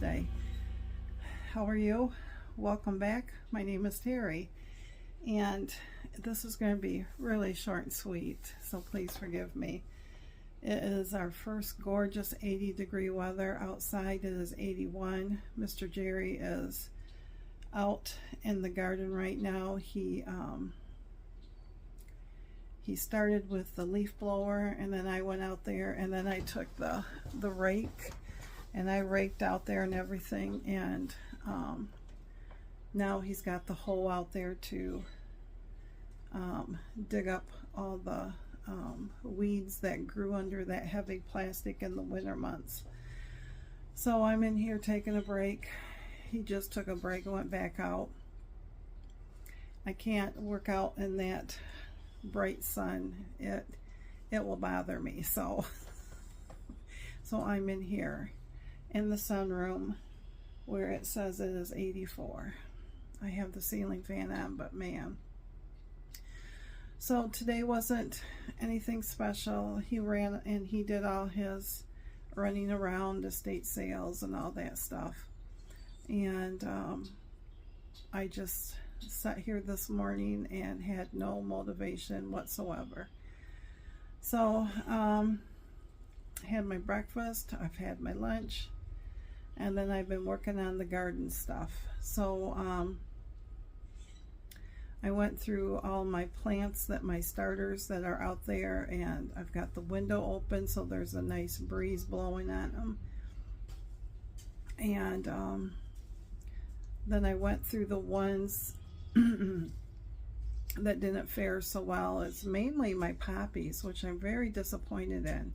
Wednesday. How are you? Welcome back. My name is Teri, and this is going to be really short and sweet, so please forgive me. It is our first gorgeous 80-degree weather outside. It is 81. Mr. Jerry is out in the garden right now. He started with the leaf blower, and then I went out there, and then I took the rake and I raked out there and everything, and now he's got the hoe out there to dig up all the weeds that grew under that heavy plastic in the winter months. So I'm in here taking a break. He just took a break and went back out. I can't work out in that bright sun. It will bother me. So I'm in here in the sunroom where it says it is 84. I have the ceiling fan on, but man. So today wasn't anything special. He ran and he did all his running around estate sales and all that stuff. And I just sat here this morning and had no motivation whatsoever. So I had my breakfast, I've had my lunch, and then I've been working on the garden stuff. So I went through all my plants, my starters that are out there, and I've got the window open so there's a nice breeze blowing on them. And then I went through the ones that didn't fare so well. It's mainly my poppies, which I'm very disappointed in.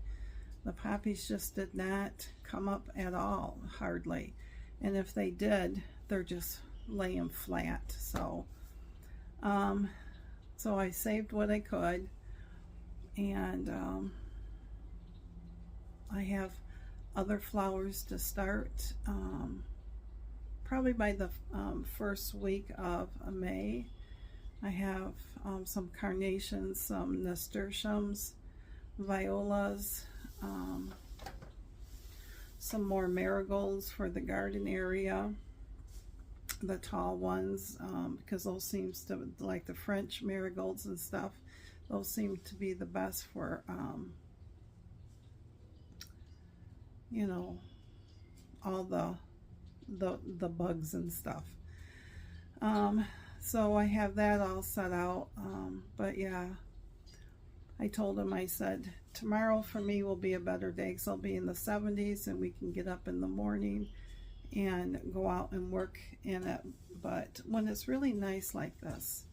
The poppies just did not come up at all, hardly. And if they did, they're just laying flat. So I saved what I could, and I have other flowers to start probably by the first week of May. I have some carnations, some nasturtiums, violas, some more marigolds for the garden area, the tall ones, because those seems to, like the French marigolds and stuff, those seem to be the best for you know, all the bugs and stuff. So I have that all set out, but yeah, I told him, I said, tomorrow for me will be a better day because I'll be in the 70s and we can get up in the morning and go out and work in it. But when it's really nice like this,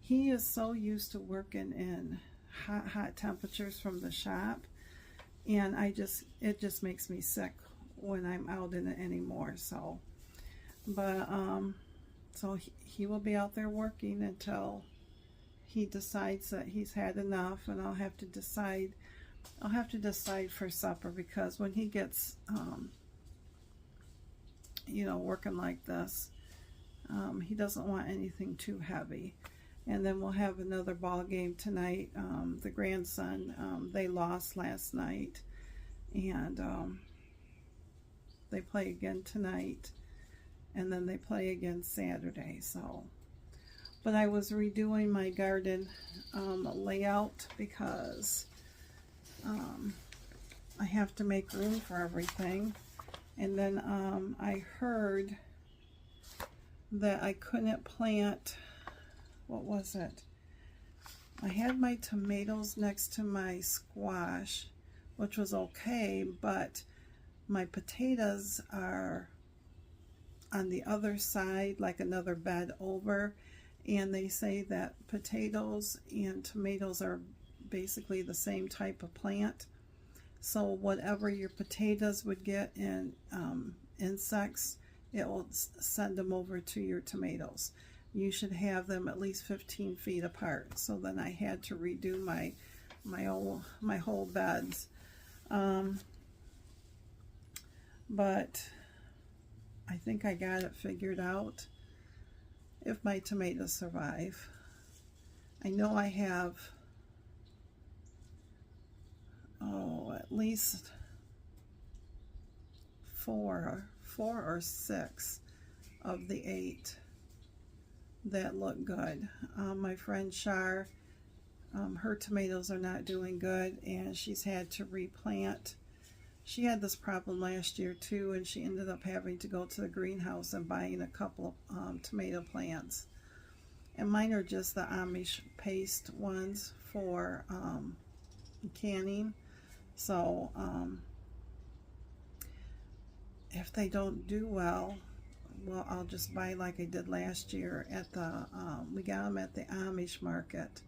he is so used to working in hot temperatures from the shop, and it just makes me sick when I'm out in it anymore. So but so he will be out there working until he decides that he's had enough, and I'll have to decide for supper, because when he gets you know, working like this, he doesn't want anything too heavy. And then we'll have another ball game tonight. The grandson, they lost last night, and they play again tonight, and then they play again Saturday. So, but I was redoing my garden layout because I have to make room for everything. And then I heard that I couldn't plant, what was it? I had my tomatoes next to my squash, which was okay, but my potatoes are on the other side, like another bed over, and they say that potatoes and tomatoes are basically the same type of plant. So whatever your potatoes would get in insects, it will send them over to your tomatoes. You should have them at least 15 feet apart. So then I had to redo my whole beds. But I think I got it figured out if my tomatoes survive. I know I have at least four 4 or 6 of the 8 that look good. My friend Shar, her tomatoes are not doing good, and she's had to replant. She had this problem last year too, and she ended up having to go to the greenhouse and buying a couple of tomato plants. And mine are just the Amish paste ones for canning. So if they don't do well, I'll just buy like I did last year at the, we got them at the Amish market.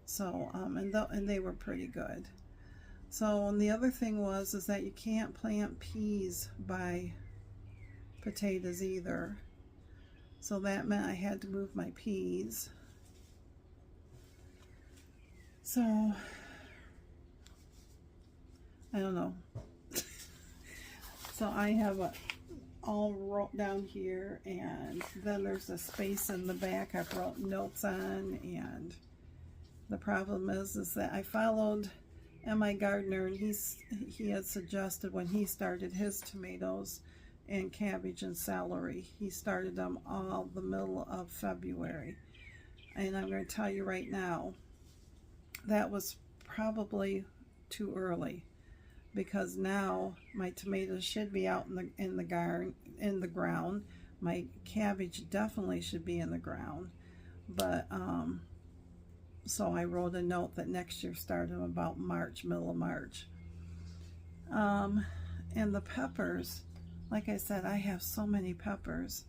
So, and they were pretty good. So, and the other thing is that you can't plant peas by potatoes either. So that meant I had to move my peas. So, I don't know. So I have a all wrote down here, and then there's a space in the back I've wrote notes on, and the problem is that I followed M.I. Gardner, and he had suggested when he started his tomatoes and cabbage and celery, he started them all the middle of February. And I'm going to tell you right now, that was probably too early, because now my tomatoes should be out in the ground. My cabbage definitely should be in the ground, but so I wrote a note that next year started about March, middle of March. And the peppers, like I said, I have so many peppers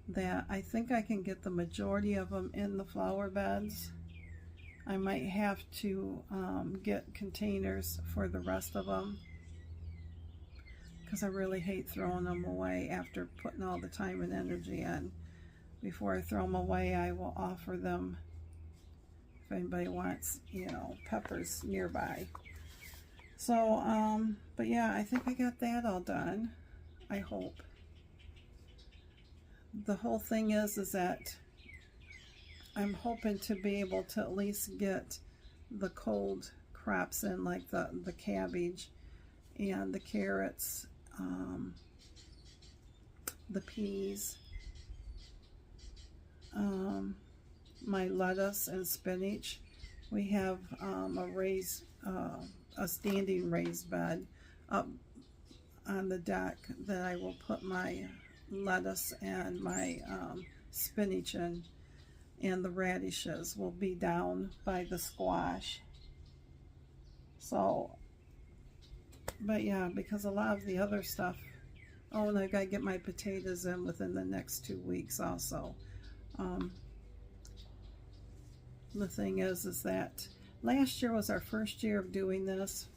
that I think I can get the majority of them in the flower beds. I might have to get containers for the rest of them, because I really hate throwing them away after putting all the time and energy in. Before I throw them away, I will offer them if anybody wants, peppers nearby. So, but yeah, I think I got that all done. I hope. The whole thing is that I'm hoping to be able to at least get the cold crops in, like the cabbage and the carrots, the peas, my lettuce and spinach. We have a standing raised bed up on the deck that I will put my lettuce and my spinach in, and the radishes will be down by the squash. So, but yeah, because a lot of the other stuff, oh, and I gotta get my potatoes in within the next 2 weeks also. The thing is that last year was our first year of doing this,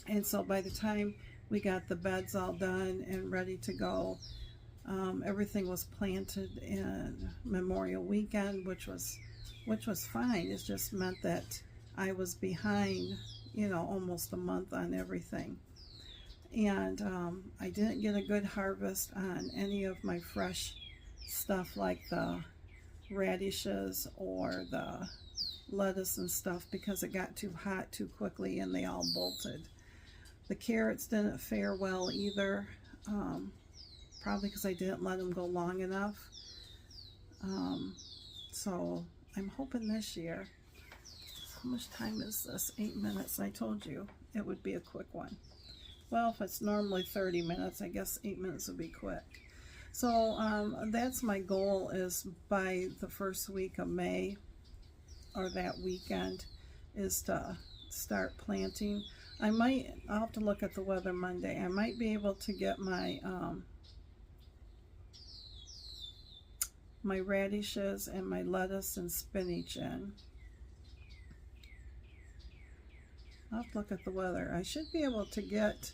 and so by the time we got the beds all done and ready to go, everything was planted in Memorial Weekend, which was fine. It just meant that I was behind, almost a month on everything, and I didn't get a good harvest on any of my fresh stuff like the radishes or the lettuce and stuff, because it got too hot too quickly and they all bolted. The carrots didn't fare well either, probably because I didn't let them go long enough. So I'm hoping this year. How much time is this? 8 minutes. I told you it would be a quick one. Well, if it's normally 30 minutes, I guess 8 minutes would be quick. So that's my goal, is by the first week of May, or that weekend, is to start planting. I'll have to look at the weather Monday. I might be able to get my my radishes and my lettuce and spinach in. I'll have to look at the weather. I should be able to get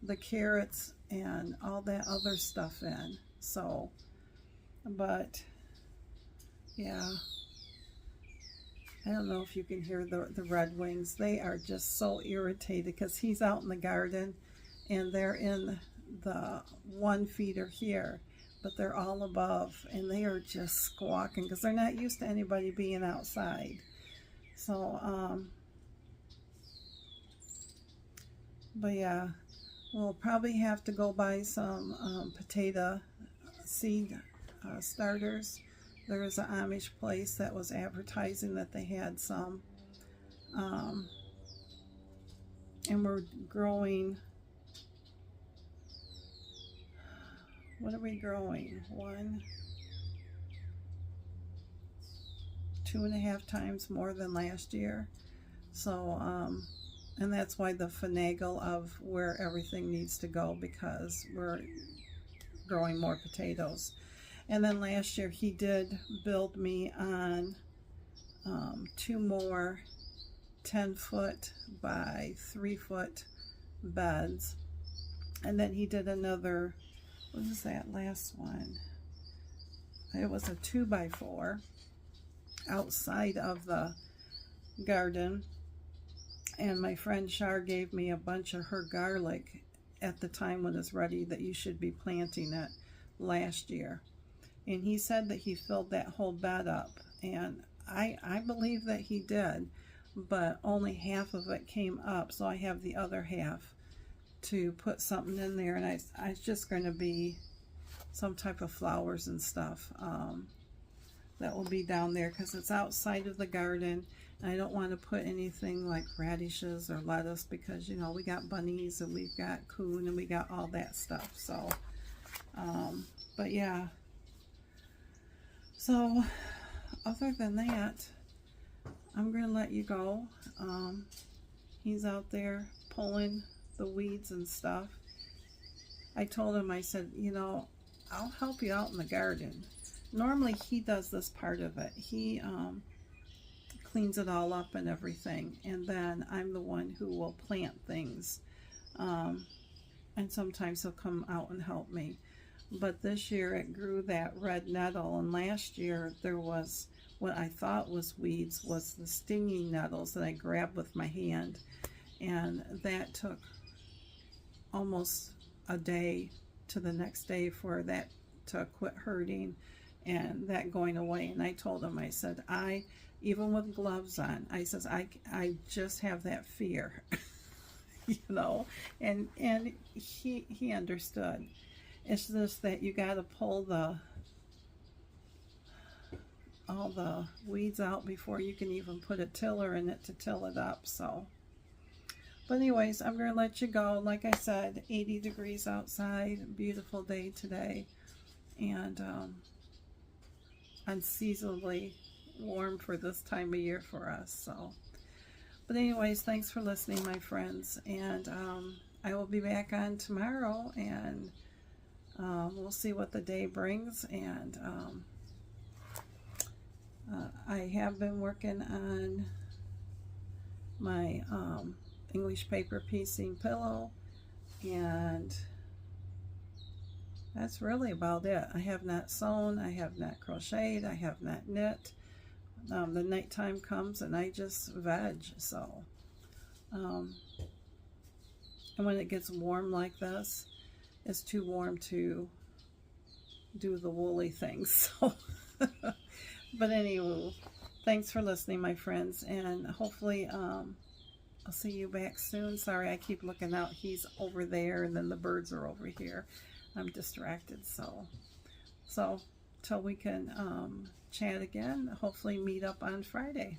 the carrots and all that other stuff in. So, but yeah, I don't know if you can hear the redwings. They are just so irritated because he's out in the garden and they're in the one feeder here, but they're all above, and they are just squawking because they're not used to anybody being outside. So, but yeah, we'll probably have to go buy some potato seed starters. There was an Amish place that was advertising that they had some. And we're growing, what are we growing? 2.5 times more than last year. So, and that's why the finagle of where everything needs to go, because we're growing more potatoes. And then last year he did build me on 2 more 10-foot by 3-foot beds. And then he did another, what was that last one? It was a 2x4 outside of the garden. And my friend Char gave me a bunch of her garlic at the time when it's ready, that you should be planting it last year. And he said that he filled that whole bed up. And I believe that he did, but only half of it came up. So I have the other half to put something in there. And it's just going to be some type of flowers and stuff that will be down there, because it's outside of the garden. I don't want to put anything like radishes or lettuce, because, you know, we got bunnies and we've got coon and we got all that stuff. So, but yeah. So, other than that, I'm going to let you go. He's out there pulling the weeds and stuff. I told him, I said, you know, I'll help you out in the garden. Normally he does this part of it. He cleans it all up and everything, and then I'm the one who will plant things, and sometimes he'll come out and help me. But this year it grew that red nettle, and last year there was what I thought was weeds, was the stinging nettles that I grabbed with my hand, and that took almost a day to the next day for that to quit hurting and that going away. And I told him, I said, even with gloves on, I says, I just have that fear, you know, and he understood. It's just that you got to pull all the weeds out before you can even put a tiller in it to till it up. So, but anyways, I'm going to let you go. Like I said, 80 degrees outside, beautiful day today, and unseasonably warm for this time of year for us. So, but anyways, thanks for listening, my friends, and I will be back on tomorrow, and we'll see what the day brings. And I have been working on my English paper piecing pillow, and that's really about it. I have not sewn, I have not crocheted, I have not knit. The nighttime comes and I just veg. So, and when it gets warm like this, it's too warm to do the woolly things. So, but anyway, thanks for listening, my friends, and hopefully I'll see you back soon. Sorry, I keep looking out. He's over there, and then the birds are over here. I'm distracted. So till we can chat again, hopefully meet up on Friday.